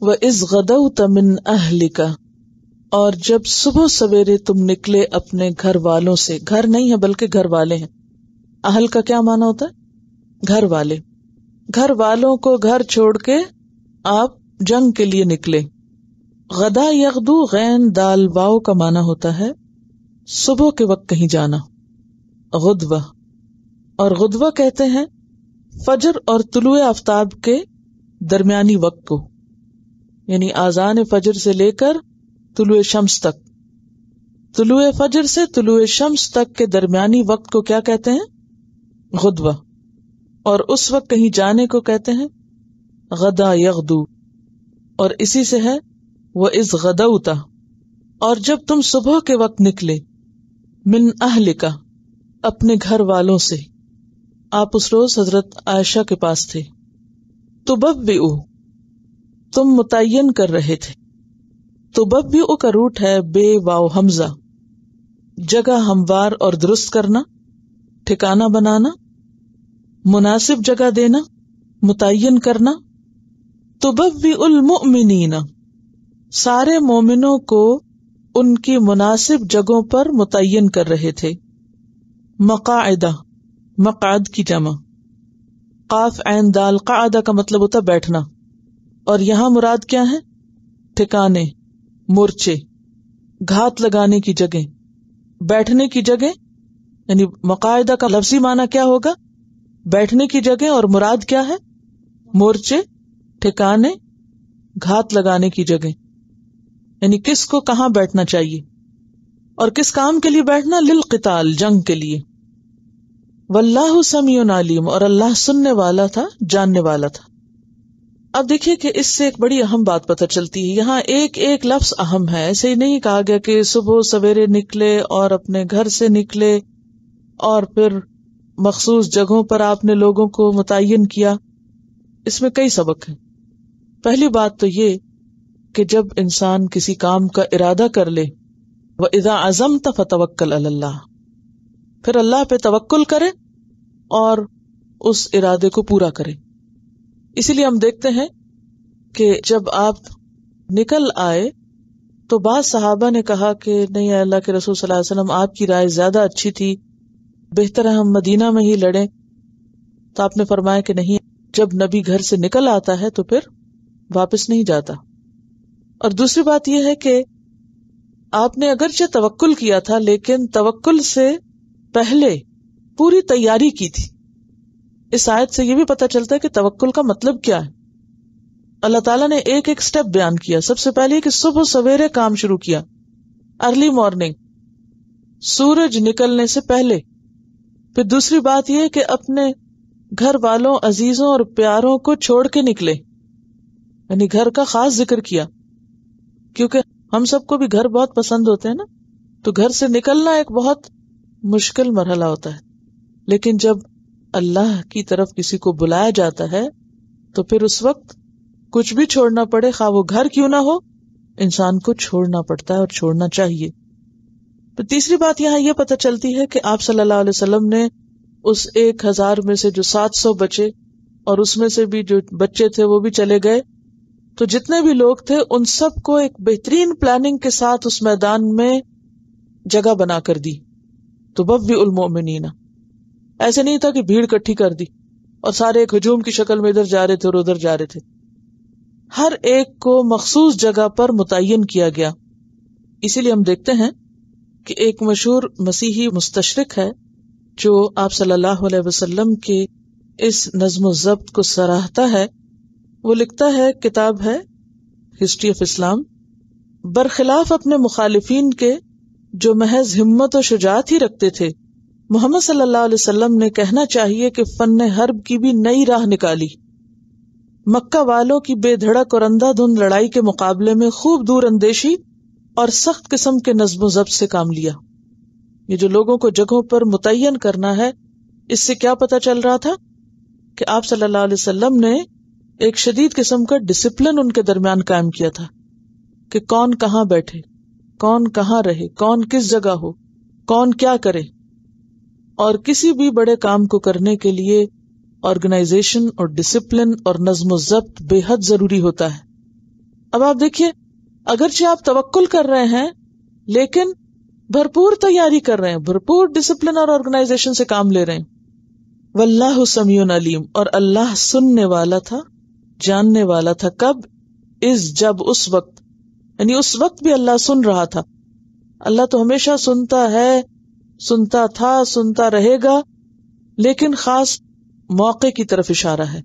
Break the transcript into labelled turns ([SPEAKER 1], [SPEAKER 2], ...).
[SPEAKER 1] وَإِذْ غَدَوْتَ مِنْ أَهْلِكَ، اور جب صبح سویرے تم نکلے اپنے گھر والوں سے. گھر نہیں ہے بلکہ گھر والے ہیں. اہل کا کیا معنی ہوتا ہے؟ گھر والے. گھر والوں کو گھر چھوڑ کے آپ جنگ کے لیے نکلے. غدا یغدو غین دال واو کا معنی ہوتا ہے صبح کے وقت کہیں جانا. غدوہ، اور غدوہ کہتے ہیں فجر اور طلوع آفتاب کے درمیانی وقت کو، یعنی آذان فجر سے لے کر طلوع شمس تک. طلوع فجر سے طلوع شمس تک کے درمیانی وقت کو کیا کہتے ہیں؟ غدوہ. اور اس وقت کہیں جانے کو کہتے ہیں غدا یغدو. اور اسی سے ہے وَإِذْ غَدَوْتَ، اور جب تم صبح کے وقت نکلے من اہلک، اپنے گھر والوں سے. آپ اس روز حضرت عائشہ کے پاس تھے. تبوئ، تم متعین کر رہے تھے. تبوئ کا روٹ ہے بے واو حمزہ. جگہ ہموار اور درست کرنا، ٹھکانہ بنانا، مناسب جگہ دینا، متعین کرنا. تبوئ المؤمنین، سارے مومنوں کو ان کی مناسب جگہوں پر متعین کر رہے تھے. مقاعدہ، مقعد کی جمع. قاف عین دال قعدہ کا مطلب ہوتا بیٹھنا، اور یہاں مراد کیا ہے؟ ٹھکانے، مورچے، گھات لگانے کی جگہ، بیٹھنے کی جگہ. یعنی مقاعدہ کا لفظی معنی کیا ہوگا؟ بیٹھنے کی جگہ. اور مراد کیا ہے؟ مورچے، ٹھکانے، گھات لگانے کی جگہ. یعنی کس کو کہاں بیٹھنا چاہیے اور کس کام کے لیے بیٹھنا؟ للقتال، جنگ کے لیے. واللہ سمیع علیم، اور اللہ سننے والا تھا، جاننے والا تھا. اب دیکھیے کہ اس سے ایک بڑی اہم بات پتہ چلتی ہے. یہاں ایک ایک لفظ اہم ہے. ایسے ہی نہیں کہا گیا کہ صبح سویرے نکلے اور اپنے گھر سے نکلے اور پھر مخصوص جگہوں پر آپ نے لوگوں کو متعین کیا. اس میں کئی سبق ہیں. پہلی بات تو یہ کہ جب انسان کسی کام کا ارادہ کر لے، وَإِذَا عَزَمْتَ فَتَوَكَّلْ عَلَى اللَّهِ، پھر اللہ پہ توکل کرے اور اس ارادے کو پورا کرے. اسی لیے ہم دیکھتے ہیں کہ جب آپ نکل آئے تو بعض صحابہ نے کہا کہ نہیں اللہ کے رسول صلی اللہ علیہ وسلم، آپ کی رائے زیادہ اچھی تھی، بہتر ہے ہم مدینہ میں ہی لڑیں. تو آپ نے فرمایا کہ نہیں، جب نبی گھر سے نکل آتا ہے تو پھر واپس نہیں جاتا. اور دوسری بات یہ ہے کہ آپ نے اگرچہ توکل کیا تھا لیکن توکل سے پہلے پوری تیاری کی تھی. اس آیت سے یہ بھی پتہ چلتا ہے کہ توکل کا مطلب کیا ہے. اللہ تعالیٰ نے ایک ایک سٹیپ بیان کیا. سب سے پہلے کہ صبح سویرے کام شروع کیا، ارلی مارننگ، سورج نکلنے سے پہلے. پھر دوسری بات یہ کہ اپنے گھر والوں، عزیزوں اور پیاروں کو چھوڑ کے نکلے، یعنی گھر کا خاص ذکر کیا، کیونکہ ہم سب کو بھی گھر بہت پسند ہوتے ہیں نا. تو گھر سے نکلنا ایک بہت مشکل مرحلہ ہوتا ہے، لیکن جب اللہ کی طرف کسی کو بلایا جاتا ہے تو پھر اس وقت کچھ بھی چھوڑنا پڑے، خواہ وہ گھر کیوں نہ ہو، انسان کو چھوڑنا پڑتا ہے اور چھوڑنا چاہیے. تو تیسری بات یہاں یہ پتہ چلتی ہے کہ آپ صلی اللہ علیہ وسلم نے اس 1000 میں سے جو 700 بچے اور اس میں سے بھی جو بچے تھے وہ بھی چلے گئے، تو جتنے بھی لوگ تھے ان سب کو ایک بہترین پلاننگ کے ساتھ اس میدان میں جگہ بنا کر دی. تبوئ المؤمنین، ایسے نہیں تھا کہ بھیڑ اکٹھی کر دی اور سارے ایک ہجوم کی شکل میں ادھر جا رہے تھے اور ادھر جا رہے تھے. ہر ایک کو مخصوص جگہ پر متعین کیا گیا. اسی لیے ہم دیکھتے ہیں کہ ایک مشہور مسیحی مستشرق ہے جو آپ صلی اللہ علیہ وسلم کے اس نظم و ضبط کو سراہتا ہے. وہ لکھتا ہے، کتاب ہے ہسٹری آف اسلام، برخلاف اپنے مخالفین کے جو محض ہمت و شجاعت ہی رکھتے تھے، محمد صلی اللہ علیہ وسلم نے کہنا چاہیے کہ فن حرب کی بھی نئی راہ نکالی. مکہ والوں کی بے دھڑک اور اندھا دھند لڑائی کے مقابلے میں خوب دور اندیشی اور سخت قسم کے نظم و ضبط سے کام لیا. یہ جو لوگوں کو جگہوں پر متعین کرنا ہے، اس سے کیا پتہ چل رہا تھا کہ آپ صلی اللہ علیہ وسلم نے ایک شدید قسم کا ڈسپلن ان کے درمیان قائم کیا تھا کہ کون کہاں بیٹھے، کون کہاں رہے، کون کس جگہ ہو، کون کیا کرے. اور کسی بھی بڑے کام کو کرنے کے لیے آرگنائزیشن اور ڈسپلن اور نظم و ضبط بے حد ضروری ہوتا ہے. اب آپ دیکھیے، اگرچہ آپ توکل کر رہے ہیں لیکن بھرپور تیاری کر رہے ہیں، بھرپور ڈسپلن اور آرگنائزیشن سے کام لے رہے ہیں. واللہ سمیع علیم، اور اللہ سننے والا تھا، جاننے والا تھا. کب؟ جب، اس وقت، یعنی اس وقت بھی اللہ سن رہا تھا. اللہ تو ہمیشہ سنتا ہے، سنتا تھا، سنتا رہے گا، لیکن خاص موقع کی طرف اشارہ ہے.